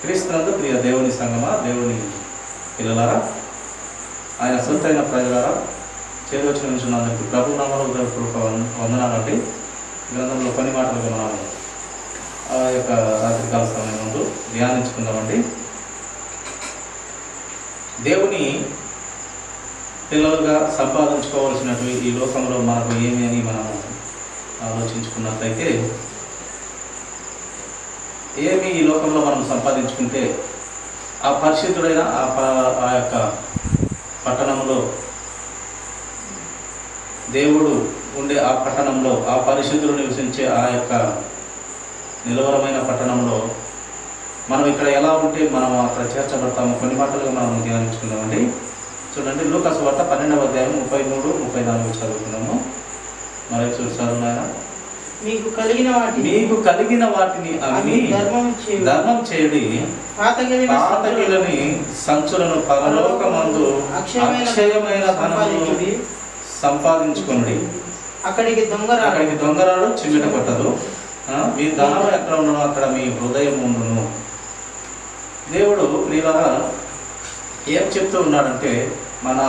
క్రీస్తునందు ప్రియ దేవుని సంగమా, దేవుని పిల్లలారా, ఆయన సొంతైన ప్రజలారా, చేరొచ్చిన నుంచున్నందుకు ప్రభు నామములో హృదయపూర్వక వందనాలండి. గ్రంథంలో కొన్ని మాటలుగా మనం ఆ యొక్క రాత్రికాల సమయం ముందు ధ్యానించుకుందామండి. దేవుని పిల్లలుగా సంపాదించుకోవాల్సినటువంటి ఈ లోకంలో మనకు ఏమి అని మనం ఆలోచించుకున్నట్లయితే, ఏమి ఈ లోకంలో మనం సంపాదించుకుంటే ఆ పరిశుద్ధుడైన ఆ యొక్క పట్టణంలో, దేవుడు ఉండే ఆ పట్టణంలో, ఆ పరిశుద్ధుడు నివసించే ఆ యొక్క నిలవరమైన పట్టణంలో మనం ఇక్కడ ఎలా ఉంటే మనం అక్కడ చేర్చబడతాము. కొన్ని మాటలుగా మనం ధ్యానించుకుందామండి. చూడండి, లూకాసు వార్త 12వ అధ్యాయం 33, 34 చదువుకున్నాము. మరి చదువునాయన. మీకు కలిగిన వాటిని అవి ధర్మం చేయడి, పాతగిలని సంచులను పరలోకమందు అక్షయమైన ధనమును సంపాదించుకోండి. అక్కడికి దొంగరాడు చిమ్మిట కొట్టదు. మీ ధనం ఎక్కడ ఉండను అక్కడ మీ హృదయం ఉండును. దేవుడు నీలాగా ఏం చెప్తూ ఉన్నాడంటే, మన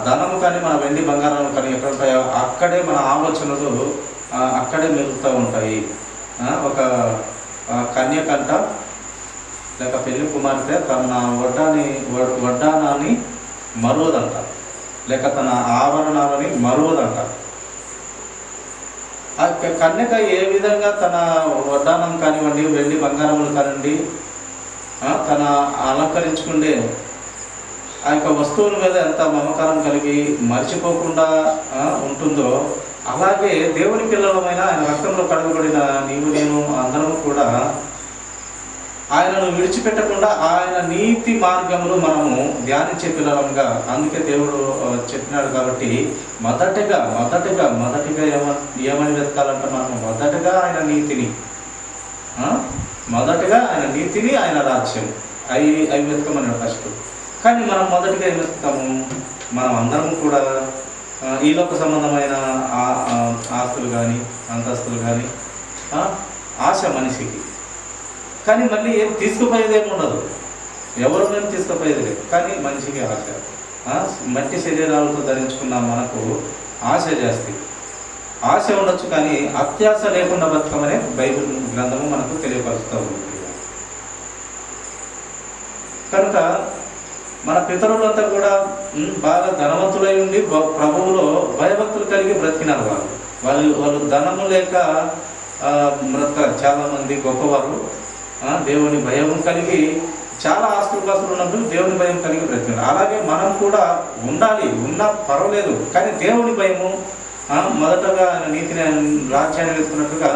ధనము కానీ మన వెండి బంగారం కానీ ఎక్కడ ఉంటాయో అక్కడే మన ఆలోచనలు అక్కడే మెలుగుతూ ఉంటాయి. ఒక కన్యకంట లేక పెళ్లి కుమార్తె తన వడ్డానాన్ని మరువదంట, లేక తన ఆభరణాలని మరువదంట. ఆ కన్యక ఏ విధంగా తన వడ్డానం కానివ్వండి, వెండి బంగారములు కానివ్వండి, తన అలంకరించుకుండే ఆ యొక్క వస్తువుల మీద ఎంత మమకారం కలిగి మర్చిపోకుండా ఉంటుందో, అలాగే దేవుని పిల్లలమైన ఆయన రక్తంలో కడగబడిన నీవు నేను అందరము కూడా ఆయనను విడిచిపెట్టకుండా ఆయన నీతి మార్గములు మనము ధ్యానించే పిల్లలంగా, అందుకే దేవుడు చెప్పినాడు. కాబట్టి మొదటిగా ఏమని వెతకాలంటే, మనము మొదటగా ఆయన నీతిని, ఆయన రాజ్యం అవి వెతకమన్నాడు ఫస్ట్. కానీ మనం మొదటిగా ఏం వెతుకుతాము? మనం అందరం కూడా ఈ లోక సంబంధమైన ఆస్తులు కానీ, అంతస్తులు కానీ, ఆశ మనిషికి. కానీ మళ్ళీ ఏం తీసుకుపోయేది ఏమి ఉండదు, ఎవరు మేము తీసుకుపోయేది లేదు. కానీ మనిషికి ఆశ, మట్టి శరీరాలతో ధరించుకున్న మనకు ఆశ జాస్తి. ఆశ ఉండొచ్చు, కానీ అత్యాశ లేకుండా బతకమనే బైబిల్ గ్రంథము మనకు తెలియపరుస్తూ ఉంది. కనుక మన పితరులంతా కూడా బాగా ధనవంతులై ఉండి ప్రభువులో భయభక్తులు కలిగి బ్రతికినారు. వాళ్ళు ధనము లేక బ్రతకారు. చాలామంది గొప్పవారు దేవుని భయం కలిగి, చాలా ఆస్తులు ఉన్నప్పుడు దేవుని భయం కలిగి బ్రతికినారు. అలాగే మనం కూడా ఉండాలి, ఉన్నా పర్వాలేదు, కానీ దేవుని భయము మొదటగా ఆయన నీతిని, రాజ్యాన్ని వెతుకున్నట్టుగా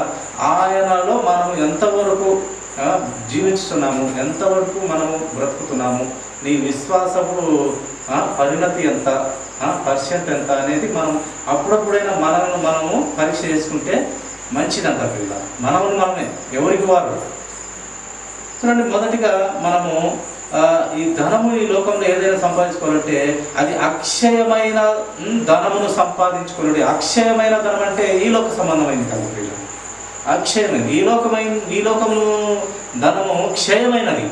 ఆయనలో మనం ఎంతవరకు జీవిస్తున్నాము, ఎంతవరకు మనము బ్రతుకుతున్నాము, నీ విశ్వాసపు పరిణతి ఎంత, పర్సెంట్ ఎంత అనేది మనం అప్పుడప్పుడైనా మనము పరీక్ష చేసుకుంటే మంచిదంట. పిల్ల మనమే ఎవరికి వారు. చూడండి, మొదటిగా మనము ఈ ధనము ఈ లోకంలో ఏదైనా సంపాదించుకోవాలంటే అది అక్షయమైన ధనమును సంపాదించుకోవాలి. అక్షయమైన ధనం అంటే ఈ లోక సంబంధమైంది కాదు పిల్ల, అక్షయమైనది. ఈ లోకము ధనము క్షయమైనది.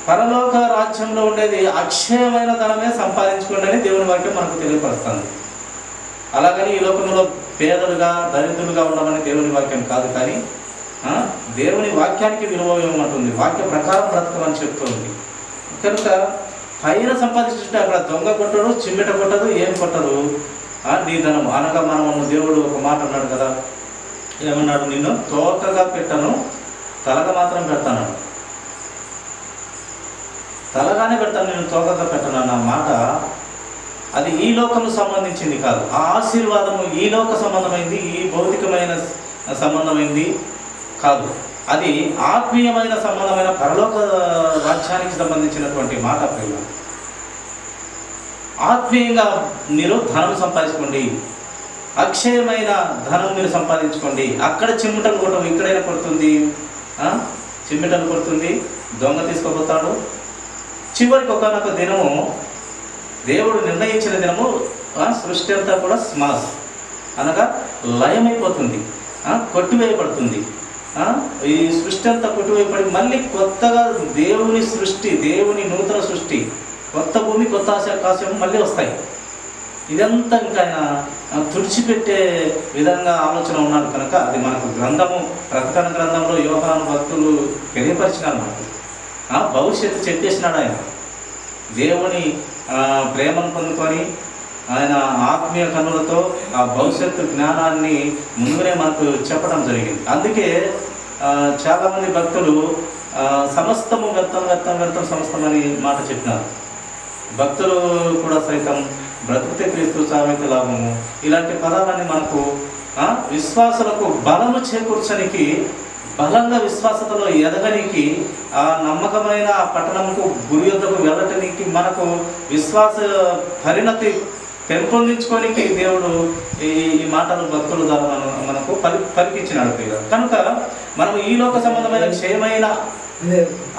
పరలోక రాజ్యంలో ఉండేది అక్షయమైన ధనమే సంపాదించుకోండి అని దేవుని వాక్యం మనకు తెలియపరుస్తుంది. అలాగని ఈ లోకంలో పేదలుగా, దరిద్రులుగా ఉండమని దేవుని వాక్యం కాదు. కానీ దేవుని వాక్యానికి విలువ ఇవ్వమంటుంది, వాక్య ప్రకారం బ్రతకమని చెప్తుంది. కనుక పైన సంపాదించుంటే అక్కడ దొంగ కొట్టడు, చిమ్మిట కొట్టదు, ఏం కొట్టదు నీ ధనం అనగా మనము. దేవుడు ఒక మాట అన్నాడు కదా, ఏమన్నాడు? నిన్ను తోకగా పెట్టను, తలగా మాత్రం పెడతాను. తలగానే పెడతాను, నేను తోకగా పెట్టను అన్న మాట అది ఈ లోకంకు సంబంధించింది కాదు. ఆ ఆశీర్వాదము ఈ లోక సంబంధమైంది, ఈ భౌతికమైన సంబంధమైంది కాదు. అది ఆత్మీయమైన సంబంధమైన పరలోక రాజ్యానికి సంబంధించినటువంటి మాట. ప్రేమ ఆత్మీయంగా మీరు ధనం సంపాదించుకోండి, అక్షయమైన ధనం మీరు సంపాదించుకోండి. అక్కడ చిమ్మిటలు కొట్టవు, ఇక్కడైనా కొడుతుంది, చిమ్మిటలు కొడుతుంది, దొంగ తీసుకుపోతాడు. చివరికి ఒకనొక దినము, దేవుడు నిర్ణయించిన దినము, సృష్టి అంతా కూడా స్మాష్ అనగా లయమైపోతుంది, కొట్టివేయబడుతుంది. ఈ సృష్టి అంతా కొట్టువైపడి మళ్ళీ కొత్తగా దేవుని సృష్టి, దేవుని నూతన సృష్టి, కొత్త భూమి, కొత్త ఆకాశం మళ్ళీ వస్తాయి. ఇదంతా ఇంకా ఆయన తుడిచిపెట్టే విధంగా ఆలోచన ఉన్నాడు కనుక అది మనకు గ్రంథము, ప్రకటన గ్రంథంలో యోహాను భక్తులు తెలియపరిచినారు మనకు. భవిష్యత్తు చెప్పేసినాడు ఆయన. దేవుని ప్రేమను పొందుకొని ఆయన ఆత్మీయ కన్నులతో ఆ భవిష్యత్తు జ్ఞానాన్ని ముందునే మనకు చెప్పడం జరిగింది. అందుకే చాలామంది భక్తులు సమస్తము వ్యర్థం వ్యర్థం వ్యర్థం సమస్తం అని మాట చెప్పినారు. భక్తులు కూడా సైతం బ్రతుకుతే క్రీస్తు చావైతే లాభము ఇలాంటి పదాలన్నీ మనకు విశ్వాసులకు బలము చేకూర్చడానికి, బలంగా విశ్వాసతలో ఎదగనికి, ఆ నమ్మకమైన ఆ పట్టణంకు గురి యొద్దకు వెళ్ళటానికి, మనకు విశ్వాస పరిణతి పెంపొందించుకోనికి దేవుడు ఈ మాటలు భక్తుల ద్వారా మనకు పలికించినాడు. కనుక మనం ఈ లోక సంబంధమైన క్షయమైన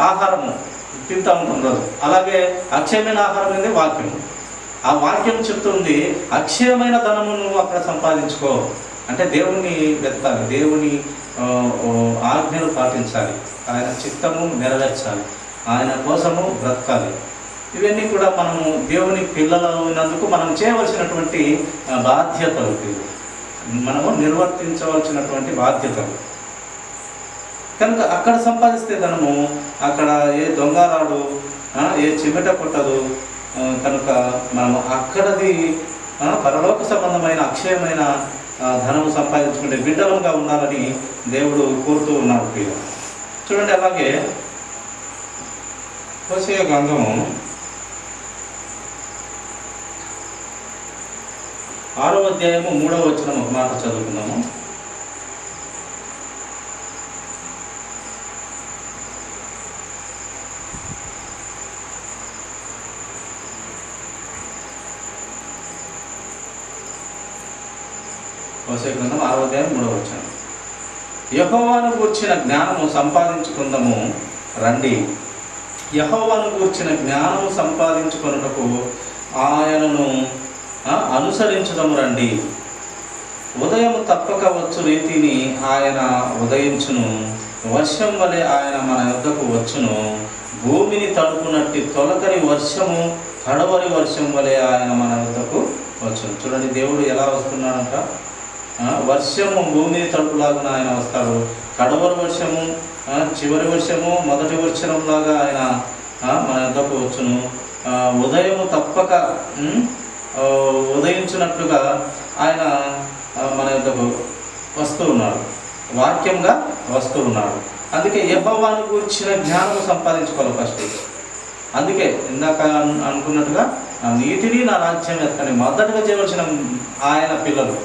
ఆహారము తింటూ ఉంటాం. అలాగే అక్షయమైన ఆహారం అనేది వాక్యం. ఆ వాక్యం చెప్తుంది అక్షయమైన ధనము నువ్వు అక్కడ సంపాదించుకో అంటే దేవుణ్ణి వెతకాలి, దేవుని ఆజ్ఞలు పాటించాలి, ఆయన చిత్తము నెరవేర్చాలి, ఆయన కోసము బ్రతకాలి. ఇవన్నీ కూడా మనము దేవుని పిల్లలైనందుకు మనం చేయవలసినటువంటి బాధ్యతలు, మనము నిర్వర్తించవలసినటువంటి బాధ్యతలు. కనుక అక్కడ సంపాదిస్తే ధనము అక్కడ ఏ దొంగరాడు, ఏ చిమెట కొట్టదు. కనుక మనము అక్కడది పరలోక సంబంధమైన అక్షయమైన ధనము సంపాదించుకుంటే బిడ్డలంగా ఉండాలని దేవుడు కోరుతూ ఉన్నాడు. చూడండి, అలాగే హోషేయ గ్రంథము 6వ అధ్యాయము 3వ వచనం ఒక మాట చదువుకుందాము. హోషేయ గ్రంథం 6వ అధ్యాయం 3వ వచనం. యెహోవాను గూర్చిన జ్ఞానము సంపాదించుకుందాము రండి. యెహోవాను గూర్చిన జ్ఞానము సంపాదించుకొనుటకు ఆయనను అనుసరించడం రండి. ఉదయం తప్పక వచ్చు రీతిని ఆయన ఉదయించును, వర్షం వలె ఆయన మన యొద్దకు వచ్చును. భూమిని తడుపునట్టి తొలకరి వర్షము, తడవరి వర్షం వలె ఆయన మన యొద్దకు వచ్చును. చూడండి, దేవుడు ఎలా వస్తున్నాడంట. వర్షము భూమిని తడుపులాగా ఆయన వస్తాడు. కడవరి వర్షము, చివరి వర్షము, మొదటి వర్షంలాగా ఆయన మన యొద్దకు వచ్చును. ఉదయము తప్పక ఉదయించినట్లుగా ఆయన మన యొద్దకు వస్తూ ఉన్నాడు, వాక్యంగా వస్తూ ఉన్నాడు. అందుకే యెహోవాను గూర్చిన జ్ఞానము సంపాదించుకోవాలి ఫస్ట్. అందుకే ఇందాక అనుకున్నట్టుగా నా నీతిని నా రాజ్యం ఎత్తని మొదటగా చేయవలసిన ఆయన పిల్లలు,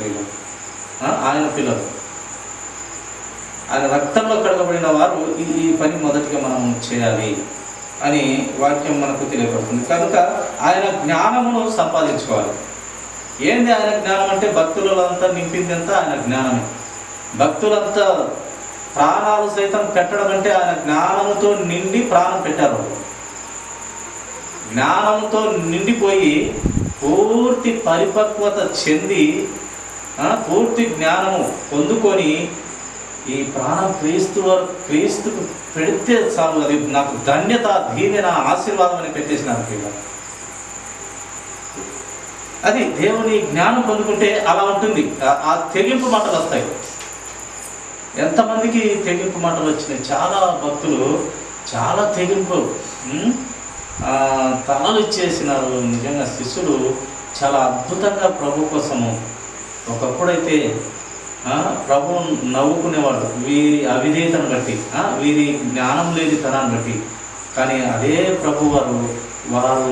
ఆయన రక్తంలో కడగబడిన వారు ఈ పని మొదటిగా మనం చేయాలి అని వాక్యం మనకు తెలియపడుతుంది. కనుక ఆయన జ్ఞానమును సంపాదించుకోవాలి. ఏంది ఆయన జ్ఞానం అంటే? భక్తులంతా నింపిందంతా ఆయన జ్ఞానమే. భక్తులంతా ప్రాణాలు సైతం పెట్టడం అంటే ఆయన జ్ఞానముతో నిండి ప్రాణం పెట్టారు. జ్ఞానంతో నిండిపోయి పూర్తి పరిపక్వత చెంది పూర్తి జ్ఞానము పొందుకొని ఈ ప్రాణం క్రీస్తుకు పెడితే చాలు, అది నాకు ధన్యత, దీవెన, ఆశీర్వాదం అని పెట్టేసినారు. అది దేవుని జ్ఞానం పొందుకుంటే అలా ఉంటుంది. ఆ తెగింపు మాటలు వస్తాయి. ఎంతమందికి తెగింపు మాటలు వచ్చినాయి? చాలా భక్తులు చాలా తెగింపు, తలలు ఇచ్చేసినారు. నిజంగా శిష్యులు చాలా అద్భుతంగా ప్రభు కోసము. ఒకప్పుడైతే ప్రభువు నవ్వుకునేవాడు వీరి అవిధేయతను బట్టి, వీరి జ్ఞానం లేని తనాన్ని బట్టి. కానీ అదే ప్రభు వారు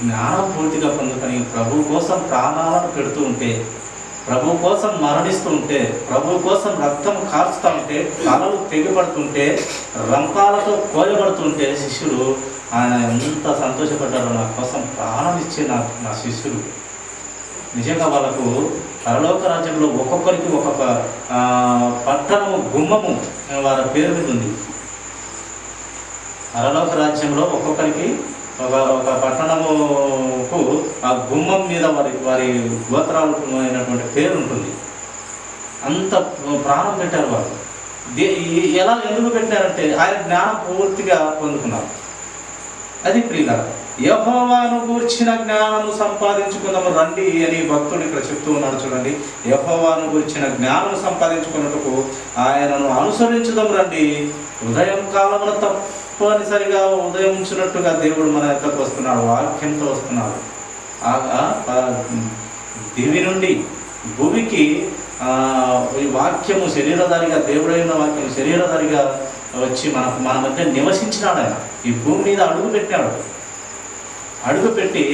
జ్ఞానం పూర్తిగా పొందుకొని ప్రభు కోసం ప్రాణాలను పెడుతూ ఉంటే, ప్రభు కోసం మరణిస్తూ ఉంటే, ప్రభు కోసం రక్తం కార్చుతూ ఉంటే, తలలు తెగిపడుతుంటే, రంపాలతో కోయబడుతుంటే శిష్యులు ఆయన ఎంత సంతోషపడ్డారో. నా కోసం ప్రాణం ఇచ్చే నా శిష్యులు. నిజంగా వాళ్ళకు పరలోక రాజ్యంలో ఒక్కొక్కరికి ఒక్కొక్క పట్టణము, గుమ్మము వారి పేరు మీద ఉంది. పరలోక రాజ్యంలో ఒక్కొక్కరికి ఒక పట్టణముకు ఆ గుమ్మం మీద వారి గోత్రాలు అయినటువంటి పేరు ఉంటుంది. అంత ప్రాణం పెట్టారు వారు. ఎలా ఎందుకు పెట్టినారంటే ఆయన జ్ఞానం పూర్తిగా పొందుకున్నారు. అది ప్రియుల యెహోవాను గూర్చిన జ్ఞానము సంపాదించుకుందాము రండి అని భక్తుడు ఇక్కడ చెప్తూ ఉన్నాడు. చూడండి, యెహోవాను గూర్చిన జ్ఞానము సంపాదించుకున్నట్టుకు ఆయనను అనుసరించుదాం రండి. ఉదయం కాలమున తప్పనిసరిగా ఉదయించినట్టుగా దేవుడు మన యొక్కకు వస్తున్నాడు, వాక్యంతో వస్తున్నాడు. దివి నుండి భూమికి ఈ వాక్యము శరీరధారిగా, దేవుడైన వాక్యం శరీరధారిగా వచ్చి మన మధ్య నివసించినాడు. ఆయన ఈ భూమి మీద అడుగుపెట్టి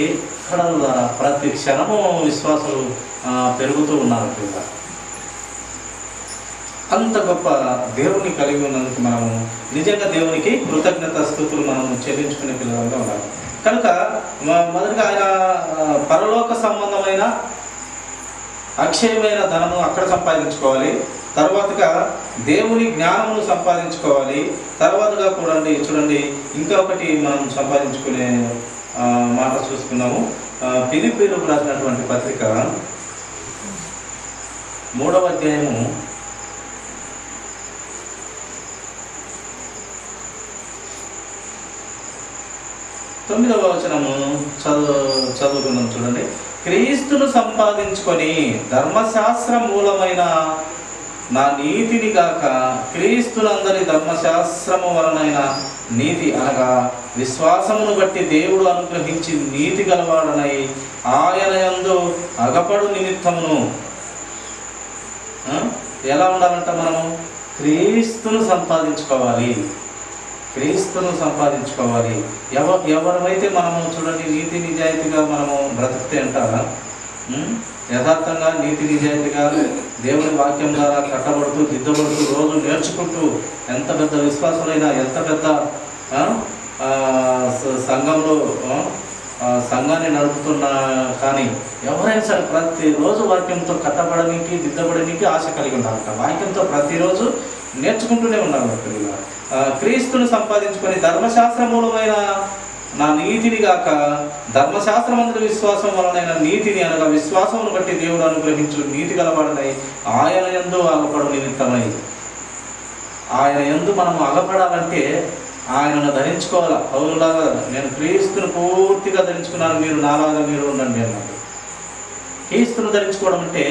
ఇక్కడ ప్రతి క్షణము విశ్వాసులు పెరుగుతూ ఉన్నారు. అంత గొప్ప దేవుని కలిగి ఉన్నందుకు మనము నిజంగా దేవునికి కృతజ్ఞత స్తుతులు మనము చెల్లించుకునే పిల్లలుగా ఉండాలి. కనుక మొదటిగా ఆయన పరలోక సంబంధమైన అక్షయమైన ధనము అక్కడ సంపాదించుకోవాలి. తర్వాతగా దేవుని జ్ఞానమును సంపాదించుకోవాలి. తర్వాతగా కూడా చూడండి ఇంకా ఒకటి మనం సంపాదించుకునే మాట చూసుకున్నాము. ఫిలిప్పీయులకు రాసినటువంటి పత్రిక 3వ అధ్యాయము 9వ వచనము చదువుకున్నాం. చూడండి, క్రీస్తును సంపాదించుకొని ధర్మశాస్త్ర మూలమైన నా నీతిని గాక క్రీస్తులందరి ధర్మశాస్త్రము వలనైన నీతి అనగా విశ్వాసమును బట్టి దేవుడు అనుగ్రహించి నీతి గలవాడనై ఆయన యందు అగపడు నిమిత్తమును. ఎలా ఉండాలంట? మనము క్రీస్తును సంపాదించుకోవాలి. ఎవరైతే మనము చూడండి నీతి నిజాయితీగా మనము బ్రతికితే అంటారా, యథార్థంగా నీతి నిజాయితీగా దేవుని వాక్యం ద్వారా కట్టబడుతూ దిద్దబడుతూ రోజు నేర్చుకుంటూ ఎంత పెద్ద విశ్వాసులైనా, ఎంత పెద్ద సంఘంలో సంఘాన్ని నడుపుతున్న కానీ ఎవరైనా సరే ప్రతిరోజు వాక్యంతో కట్టబడడానికి దిద్దబడడానికి ఆశ కలిగి ఉండాలంట. వాక్యంతో ప్రతిరోజు నేర్చుకుంటూనే ఉండాలి. క్రీస్తును సంపాదించుకొని ధర్మశాస్త్ర మూలమైన నా నీతిని గాక ధర్మశాస్త్రమందు విశ్వాసం వలనైన నీతిని అనగా విశ్వాసమును బట్టి దేవుడు అనుగ్రహించు నీతి గలవాడనై ఆయన యందు అగపడు నిమిత్తమై. ఆయన యందు మనము అగపడాలంటే ఆయనను ధరించుకోవాలి. పౌరులాగా నేను క్రీస్తును పూర్తిగా ధరించుకున్నాను, మీరు నాలాగా మీరు ఉండండి అన్నాడు. క్రీస్తును ధరించుకోవడం అంటే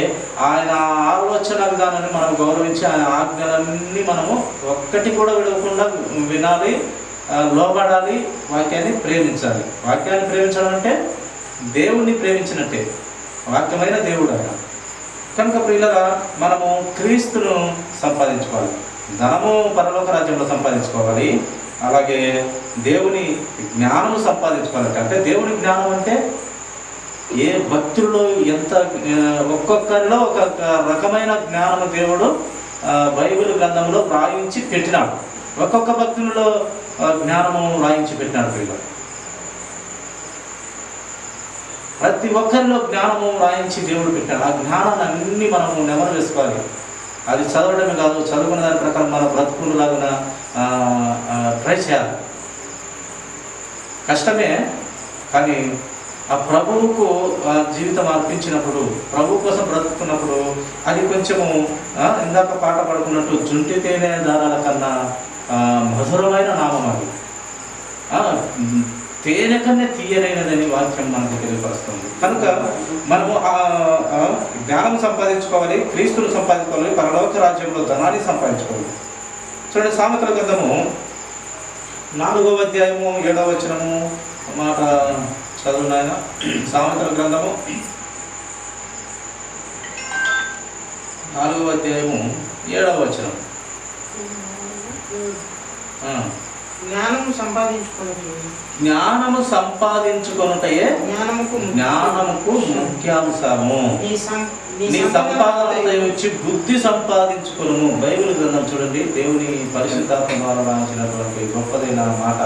ఆయన ఆలోచన విధానాన్ని మనం గౌరవించి ఆయన ఆజ్ఞలన్నీ మనము ఒక్కటి కూడా విడవకుండా వినాలి, లోబడాలి, వాక్యాన్ని ప్రేమించాలి. వాక్యాన్ని ప్రేమించడం అంటే దేవుణ్ణి ప్రేమించినట్టే, వాక్యమైన దేవుడు ఆయన. కనుక ప్రియులరా మనము క్రీస్తును సంపాదించుకోవాలి. ధనము పరలోక రాజ్యంలో సంపాదించుకోవాలి. అలాగే దేవుని జ్ఞానము సంపాదించుకోవాలంటే, అంటే దేవుని జ్ఞానం అంటే ఏ భక్తుల్లో ఎంత ఒక్కొక్కరిలో ఒక రకమైన జ్ఞానము దేవుడు బైబిల్ గ్రంథంలో రాయించి పెట్టినాడు. ఒక్కొక్క భక్తుల్లో జ్ఞానము రాయించి పెట్టినాడు. పిల్లలు ప్రతి ఒక్కరిలో జ్ఞానము రాయించి దేవుడు పెట్టాడు. ఆ జ్ఞానాన్ని అన్ని మనము నెమరు వేసుకోవాలి. అది చదవడమే కాదు, చదువుకున్న దాని ప్రకారం మన బ్రతుకులాగా ట్రై చేయాలి. కష్టమే, కానీ ఆ ప్రభువుకు జీవితం అర్పించినప్పుడు, ప్రభు కోసం బ్రతుకుతున్నప్పుడు అది కొంచెము ఇందాక పాట పడుకున్నట్టు జుంటి తేనె దారాల కన్నా మధురమైన నామం అది. తేనె కన్నా తీయనైనదని వాక్యం మనకు తెలియపరుస్తుంది. కనుక మనము జ్ఞానం సంపాదించుకోవాలి, క్రీస్తును సంపాదించుకోవాలి, పరలోక రాజ్యంలో ధనాన్ని సంపాదించుకోవాలి. చూడండి, సామెతల గ్రంథము 4వ అధ్యాయము 7వ వచనము మాట చదువు నాయన. సామెతల గ్రంథము 4వ అధ్యాయము 7వ వచనం. జ్ఞానము సంపాదించుకొనుటయే జ్ఞానముకు ముఖ్యాంశము. నీ సంపాదన వచ్చి బుద్ధి సంపాదించుకొను. బైబిల్ గ్రంథం చూడండి, దేవుని పరిశుద్ధాత్మ ద్వారా రాయించినటువంటి గొప్పదైన మాట.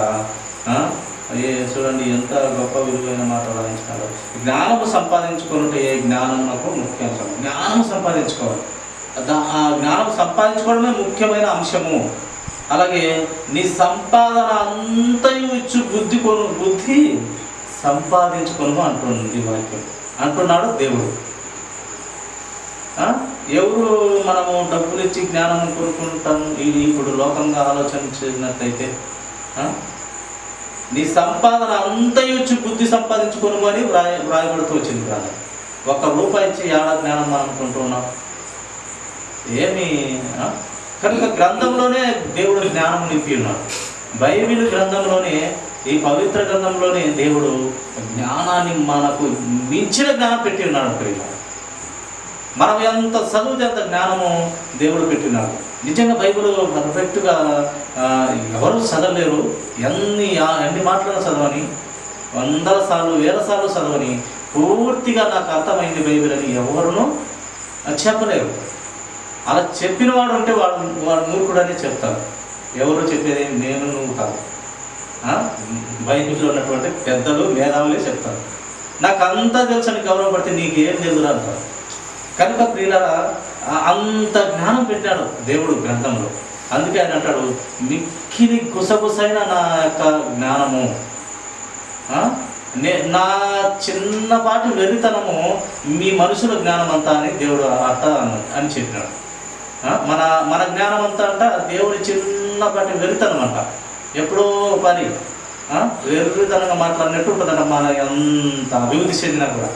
చూడండి ఎంత గొప్ప విలువైన మాట రాయించినారు. జ్ఞానము సంపాదించుకొనుటే జ్ఞానమునకు ముఖ్యాంశం. జ్ఞానము సంపాదించుకోవాలి. ఆ జ్ఞానం సంపాదించుకోవడమే ముఖ్యమైన అంశము. అలాగే నీ సంపాదన అంతయు ఇచ్చు బుద్ధి సంపాదించుకొను అంటుంది వాక్యం, అంటున్నాడు దేవుడు. ఎవరు మనము డబ్బులు ఇచ్చి జ్ఞానం కొనుక్కుంటాం? ఇది ఇప్పుడు లోకంగా ఆలోచించినట్లయితే నీ సంపాదన అంతా ఇచ్చి బుద్ధి సంపాదించుకోను అని వ్రాయబడుతూ వచ్చింది కాదు. ₹1 ఇచ్చి ఏడా జ్ఞానం మనం అనుకుంటున్నాం ఏమి? కనుక గ్రంథంలోనే దేవుడు జ్ఞానం నింపి ఉన్నాడు. బైబిల్ గ్రంథంలోనే, ఈ పవిత్ర గ్రంథంలోనే దేవుడు జ్ఞానాన్ని మనకు మించిన జ్ఞానం పెట్టి ఉన్నాడు. ప్రియులారా, మనం ఎంత చదివితే అంత జ్ఞానము దేవుడు పెట్టినాడు. నిజంగా బైబిల్ పర్ఫెక్ట్గా ఎవరు చదవలేరు. ఎన్ని మాటలను చదవని, 100 సార్లు 1000 సార్లు చదవని పూర్తిగా నాకు అర్థమైంది బైబిల్ అని ఎవరునూ చెప్పలేరు. అలా చెప్పిన వాడు ఉంటే వాడు మూర్ఖుడని చెప్తారు. ఎవరు చెప్పేది నేను నువ్వు కాదు, బైబిల్లో ఉన్నటువంటి పెద్దలు మేధావులే చెప్తారు. నాకు అంతా తెలుసని గౌరవపడితే నీకేం తెలుసు అంటారు. కనుక ప్రియులారా, అంత జ్ఞానం పెట్టాడు దేవుడు గ్రంథంలో. అందుకే ఆయన అంటాడు, మిక్కిలి గుసగుసైన నా యొక్క జ్ఞానము, నా చిన్నపాటి వెర్రితనము మీ మనుషుల జ్ఞానం అంతా అని దేవుడు అట్ట అని చెప్పినాడు. మన జ్ఞానం అంతా అంట దేవుడి చిన్నపాటి వెర్రితనం అంట. ఎప్పుడో పని వెర్రితనంగా మాట్లాడినట్టు ఉంటుందంట. మన ఎంత అభివృద్ధి చెందినా కూడా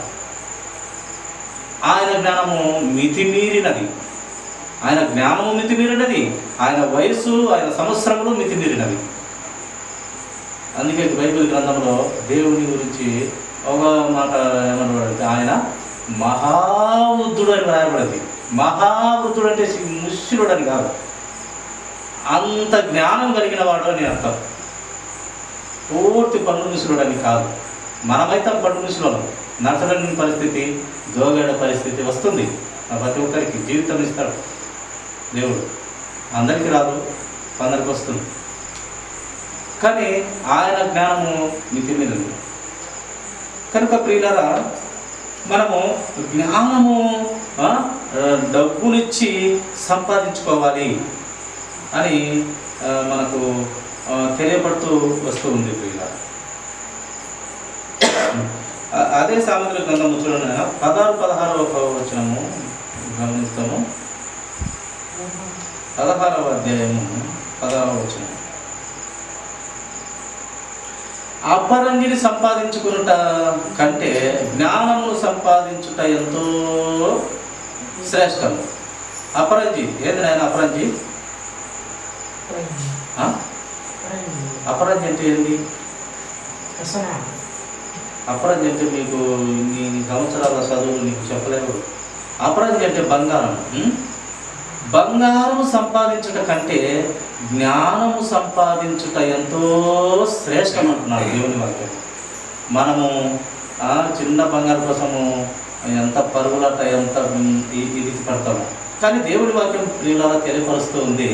ఆయన జ్ఞానము మితిమీరినది. ఆయన జ్ఞానము మితిమీరినది, ఆయన వయస్సు, ఆయన సంవత్సరములు మితిమీరినవి. అందుకే బైబిల్ గ్రంథంలో దేవుని గురించి ఒక మాట ఏమన్నాడంటే, ఆయన మహావృద్ధుడు అని రాయబడింది. మహావృద్ధుడు అంటే ముష్యుడు అని కాదు, అంత జ్ఞానం కలిగిన వాడు అని అర్థం. పూర్తి పండు ముసులుడు అని కాదు. మనమైతే పండు ముసులు నడచలేని పరిస్థితి, దోగడ పరిస్థితి వస్తుంది. ప్రతి ఒక్కరికి జీవితం ఇస్తాడు దేవుడు. అందరికీ రాదు, కొందరికి వస్తుంది. కానీ ఆయన జ్ఞానము మితిమీరినది. కనుక ప్రియులారా, మనము జ్ఞానము డబ్బునిచ్చి సంపాదించుకోవాలి అని మనకు తెలియపడుతూ వస్తూ ఉంది ప్రియులారా. అదే సామెతల గ్రంథము చూడండి, 16-16 వచనము గమనిస్తాము. 16వ అధ్యాయము 16వ వచనం. అపరంజిని సంపాదించుకునుట కంటే జ్ఞానమును సంపాదించుట ఎంతో శ్రేష్టము. అపరంజి ఏది నాయన? అపరంజి అపరంజి అంటే ఏంటి? అపరంజి అంటే మీకు నీ సంవత్సరాల చదువు నీకు చెప్పలేవు. అపరంజి అంటే బంగారం. బంగారము సంపాదించుట కంటే జ్ఞానము సంపాదించుట ఎంతో శ్రేష్టం అంటున్నాడు దేవుని వాక్యం. మనము చిన్న బంగారం కోసము ఎంత పరుగులట, ఎంత ఇది పడతాము. కానీ దేవుడి వాక్యం ప్రియులారా తెలియపరుస్తూ ఉంది,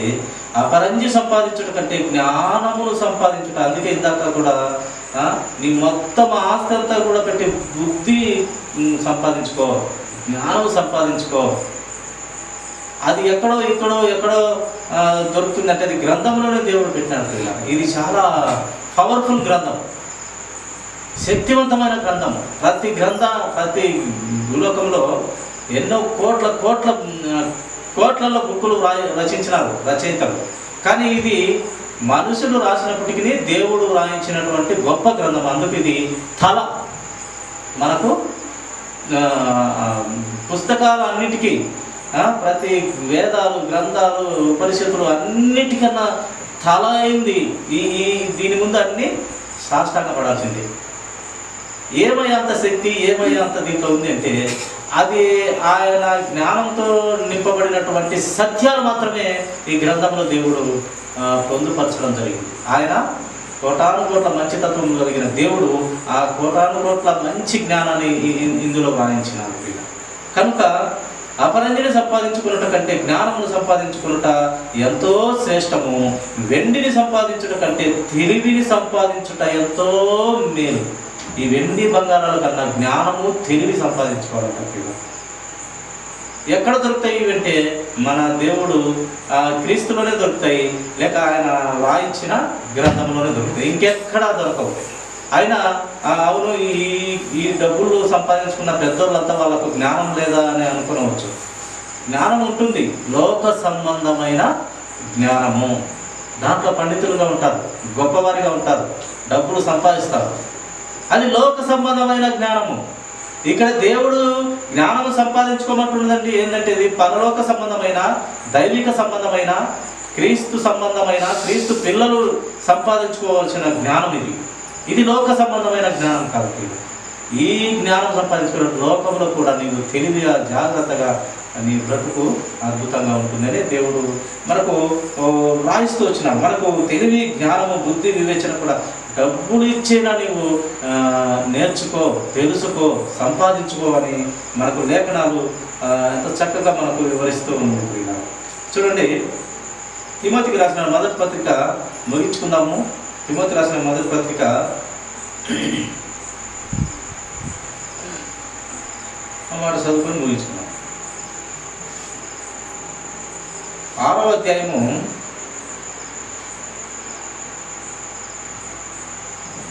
అపరంజి సంపాదించుట కంటే జ్ఞానమును సంపాదించుట. అందుకే ఇందాక కూడా నీ మొత్తం ఆస్తి అంతా కూడా పెట్టి బుద్ధి సంపాదించుకో, జ్ఞానం సంపాదించుకో. అది ఎక్కడో దొరుకుతుందంటే అది గ్రంథంలోనే దేవుడు పెట్టినాడు. ఇది చాలా పవర్ఫుల్ గ్రంథం, శక్తివంతమైన గ్రంథం. ప్రతి భూలోకంలో ఎన్నో కోట్లలో బుక్కులు రచించినారు రచయితలు. కానీ ఇది మనుషులు రాసినప్పటికీ దేవుడు రాయించినటువంటి గొప్ప గ్రంథం. అందుకు ఇది తల. మనకు పుస్తకాలు అన్నిటికీ, ప్రతి వేదాలు, గ్రంథాలు, ఉపనిషత్తులు అన్నిటికన్నా తల అయింది. దీని ముందు అన్ని సాష్టాంగపడాల్సింది. ఏమయ్యే అంత శక్తి, ఏమయ్యే అంత దీంట్లో ఉంది అంటే అది ఆయన జ్ఞానంతో నింపబడినటువంటి సత్యాలు మాత్రమే ఈ గ్రంథంలో దేవుడు పొందుపరచడం జరిగింది. ఆయన కోటానుకోట్ల మంచితత్వం కలిగిన దేవుడు ఆ కోటానుకోట్ల మంచి జ్ఞానాన్ని ఇందులో రాయించినాడు. కనుక అపరంజిని సంపాదించుకున్నట కంటే జ్ఞానమును సంపాదించుకున్నట ఎంతో శ్రేష్టము. వెండిని సంపాదించుట కంటే తెలివిని సంపాదించుట ఎంతో మేలు. ఈ వెండి బంగారాల కన్నా జ్ఞానము, తెలివి సంపాదించుకోవాలంట. ఎక్కడ దొరుకుతాయి ఇవంటే మన దేవుడు క్రీస్తులోనే దొరుకుతాయి, లేక ఆయన రాయించిన గ్రంథంలోనే దొరుకుతాయి, ఇంకెక్కడా దొరకవు. అయినా అవును, ఈ డబ్బులు సంపాదించుకున్న పెద్దోళ్ళంతా వాళ్ళకు జ్ఞానం లేదా అని అనుకోవచ్చు. జ్ఞానం ఉంటుంది, లోక సంబంధమైన జ్ఞానము. దాంట్లో పండితులుగా ఉంటారు, గొప్పవారిగా ఉంటారు, డబ్బులు సంపాదిస్తారు. అది లోక సంబంధమైన జ్ఞానము. ఇక్కడ దేవుడు జ్ఞానము సంపాదించుకోమంటున్నదండి. ఏంటంటే ఇది పరలోక సంబంధమైన, దైవిక సంబంధమైన, క్రీస్తు సంబంధమైన, క్రీస్తు పిల్లలు సంపాదించుకోవాల్సిన జ్ఞానం ఇది. ఇది లోక సంబంధమైన జ్ఞానం కాబట్టి ఈ జ్ఞానం సంపాదించుకున్న లోకంలో కూడా నీవు తెలివిగా, జాగ్రత్తగా నీ బ్రతుకు అద్భుతంగా ఉంటుందని దేవుడు మనకు రాయిస్తూ వచ్చినాడు. మనకు తెలివి, జ్ఞానము, బుద్ధి, వివేచన కూడా డబ్బులు ఇచ్చేలా నీవు నేర్చుకో, తెలుసుకో, సంపాదించుకో అని మనకు లేఖనాలు ఎంత చక్కగా మనకు వివరిస్తూ ఉంది. చూడండి, తిమోతికి రాసిన మొదటి పత్రిక ముగించుకుందాము. తిమోతి రాసిన మొదటి పత్రిక 6వ చదువుకొని ముగించుకున్నాం. 6వ అధ్యాయము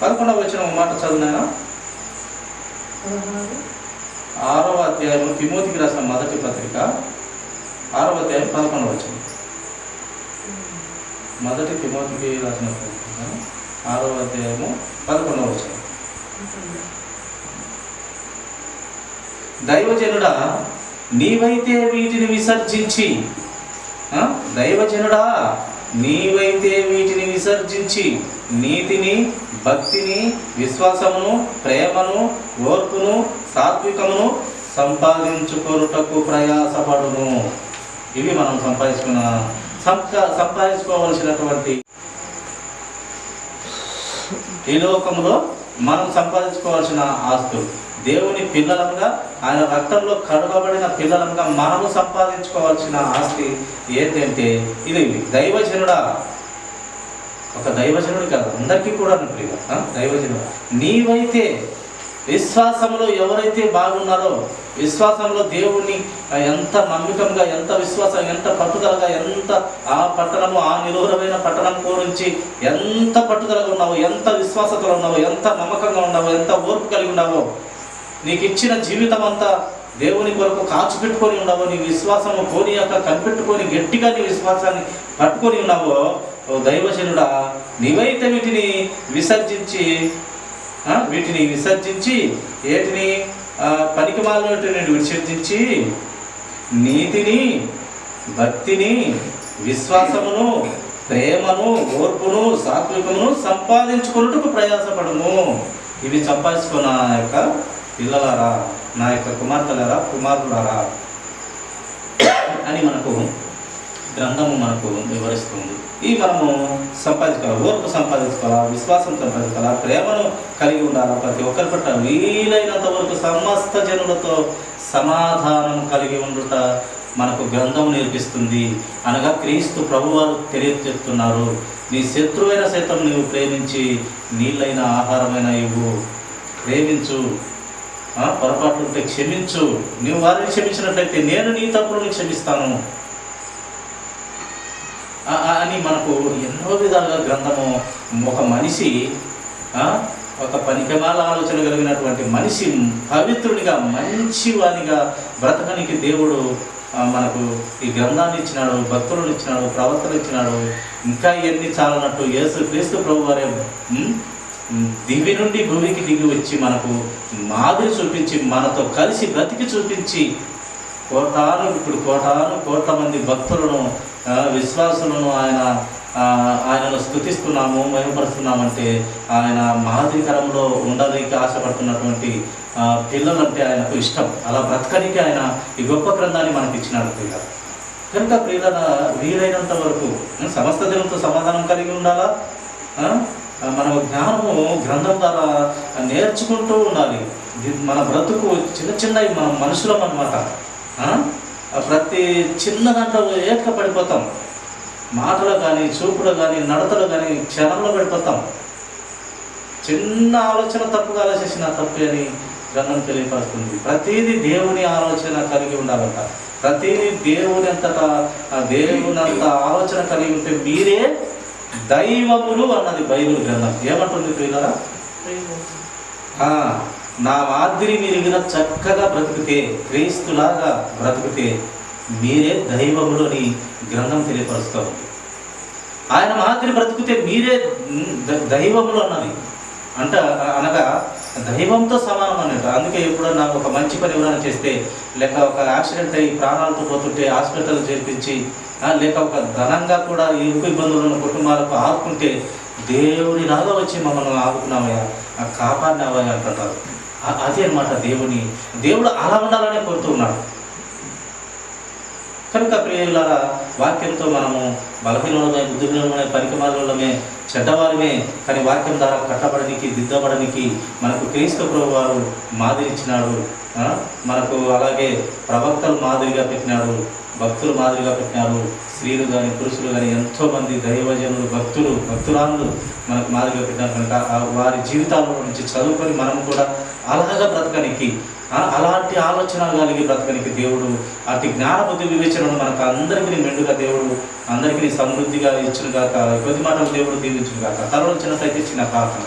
11వ వచనం మాట చదువునాయన. 6వ అధ్యాయము తిమోతికి రాసిన మొదటి పత్రిక 6వ అధ్యాయం 11వ వచనం. మొదటి తిమోతికి రాసిన పత్రిక 6వ అధ్యాయము 11వ వచనం. దైవజనుడా నీవైతే వీటిని విసర్జించి, దైవజనుడా నీవైతే వీటిని విసర్జించి నీతిని, భక్తిని, విశ్వాసమును, ప్రేమను, ఓర్పును, సాత్వికమును సంపాదించుకొనుటకు ప్రయాసపడును. ఇవి మనం సంపాదించుకోవలసినటువంటి ఈ లోకంలో మనం సంపాదించుకోవాల్సిన ఆస్తులు. దేవుని పిల్లలంగా, ఆయన రక్తంలో కడగబడిన పిల్లలంగా మనము సంపాదించుకోవాల్సిన ఆస్తి ఏంటంటే ఇది. దైవజనుడా, ఒక దైవజనుడు కాదు, అందరికీ కూడా దైవజనుడు నీవైతే విశ్వాసంలో ఎవరైతే బాగున్నారో, విశ్వాసంలో దేవుణ్ణి ఎంత నమ్మకంగా, ఎంత విశ్వాసం, ఎంత పట్టుదలగా, ఎంత ఆ పట్టణము, ఆ నిరూఢమైన పట్టణం గురించి ఎంత పట్టుదలగా ఉన్నావో, ఎంత విశ్వాసతలో ఉన్నావో, ఎంత నమ్మకంగా ఉన్నావో, ఎంత ఓర్పు కలిగి ఉన్నావో, నీకు ఇచ్చిన జీవితం అంతా దేవుని కొరకు కాచిపెట్టుకొని ఉన్నావో, నీ విశ్వాసము కోనియాక కనిపెట్టుకొని గట్టిగా నీ విశ్వాసాన్ని పట్టుకొని ఉన్నావో, ఓ దైవజనుడా నీవైతే వీటిని విసర్జించి ఏటిని పనికిమాలినటువంటి విసర్జించి నీతిని, భక్తిని, విశ్వాసమును, ప్రేమను, ఓర్పును, సాత్వికమును సంపాదించుకున్నట్టుకు ప్రయాసపడము. ఇవి సంపాదించుకున్న నా యొక్క పిల్లలారా, నా యొక్క కుమార్తెలారా, కుమారులారా అని మనకు గ్రంథము మనకు వివరిస్తుంది. ఇవి మనము సంపాదించుకోవాలి. ఓర్పు సంపాదించుకోవాలా, విశ్వాసం సంపాదించుకోవాలా, ప్రేమను కలిగి ఉండాలా. ప్రతి ఒక్కరి పట్ల వీలైనంత వరకు సమస్త జనులతో సమాధానం కలిగి ఉండుట మనకు గ్రంథం నేర్పిస్తుంది. అనగా క్రీస్తు ప్రభువారు తెలియజేస్తున్నారు, నీ శత్రువైన సైతం నీవు ప్రేమించి నీళ్ళైన ఆహారమైన ఇవ్వు, ప్రేమించు, పొరపాట్లు ఉంటే క్షమించు, నీవు వారిని క్షమించినట్లయితే నేను నీ తప్పులను క్షమిస్తాను అని మనకు ఎన్నో విధాలుగా గ్రంథము. ఒక మనిషి, ఒక పనికిమాల ఆలోచన కలిగినటువంటి మనిషి పవిత్రునిగా, మంచివానిగా బ్రతకనికి దేవుడు మనకు ఈ గ్రంథాన్ని ఇచ్చినాడు, భక్తులను ఇచ్చినాడు, ప్రవర్తన ఇచ్చినాడు. ఇంకా ఎన్ని చాలన్నట్టు యేసు క్రీస్తు ప్రభు వారే దివి నుండి భూమికి దిగి వచ్చి మనకు మాదిరి చూపించి, మనతో కలిసి బ్రతికి చూపించి, కోట్ల మంది భక్తులను, విశ్వాసులను ఆయనను స్తుతిస్తున్నాము, మహిమపరుస్తున్నామంటే ఆయన మాదిరికరంలో ఉండడానికి ఆశపడుతున్నటువంటి పిల్లలంటే ఆయనకు ఇష్టం. అలా బ్రతకనికి ఆయన ఈ గొప్ప గ్రంథాన్ని మనకి ఇచ్చినాడు ప్రియుల. కనుక ప్రియుల వీలైనంత వరకు సమస్త జనంతో సమాధానం కలిగి ఉండాలా. మనం జ్ఞానము గ్రంథం ద్వారా నేర్చుకుంటూ ఉండాలి. మన బ్రతుకు చిన్నవి మనం మనుషులం అన్నమాట. ప్రతి చిన్న దాంట్లో ఏక పడిపోతాం. మాటలు కానీ, చూపులు కానీ, నడతలు కానీ క్షణంలో పడిపోతాం. చిన్న ఆలోచన తప్పుగా ఆలోచించిన తప్పే అని గ్రంథం తెలియపరుస్తుంది. ప్రతిదీ దేవుని ఆలోచన కలిగి ఉండాలంట. ప్రతిదీ దేవుని అంతటా దేవునంత ఆలోచన కలిగి ఉంటే మీరే దైవములు అన్నది బైబిల్ గ్రంథం. ఏమంటుంది ప్రియులారా? నా మాదిరి మీరు చక్కగా బ్రతికితే, క్రీస్తులాగా బ్రతికితే మీరే దైవములు అని గ్రంథం తెలియపరుస్తూ ఉంది. ఆయన మాదిరి బ్రతికితే మీరే దైవములు అన్నది అనగా దైవంతో సమానం అన్నట్టు. అందుకే ఎప్పుడన్నా ఒక మంచి పని ఎవరైనా చేస్తే, లేక ఒక యాక్సిడెంట్ అయ్యి ప్రాణాలతో పోతుంటే హాస్పిటల్ చేర్పించి, లేక ఒక ధనంగా కూడా ఇరుకు ఇబ్బందులు ఉన్న కుటుంబాలకు ఆదుకుంటే, దేవుడిలాగా వచ్చి మమ్మల్ని ఆదుకున్నావయ్యా, కాపాడినావయ్యా అంటారు. అదే అనమాట దేవుడు అలా ఉండాలనే కోరుతున్నాడు. కనుక ప్రియులారా, వాక్యంతో మనము బలహీనమే, బుద్ధిహీనమే, పరికమాలమే, చెడ్డవారమే, కానీ వాక్యం ద్వారా కట్టబడడానికి, దిద్దబడడానికి మనకు క్రీస్తు ప్రభువు వారు మాదిరి ఇచ్చినాడు. మనకు అలాగే ప్రవక్తలు మాదిరిగా పెట్టినాడు, భక్తులు మాదిరిగా పెట్టినారు. స్త్రీలు కానీ పురుషులు కానీ ఎంతోమంది దైవజనులు, భక్తురాలు మనకు మాదిరిగా పెట్టినారు. కనుక వారి జీవితాల నుంచి చదువుకొని మనము కూడా అలాగా బ్రతకనికి, అలాంటి ఆలోచన కలిగి బ్రతకనికి దేవుడు అటు జ్ఞాన బుద్ధి వివేచనను మనకు అందరికీ మెండుగా దేవుడు అందరికీ సమృద్ధిగా ఇచ్చును గాక. కొద్ది మాటలు దేవుడు దీవించును గాక. తలలో చిన్న సైతే చిన్న ప్రార్థన.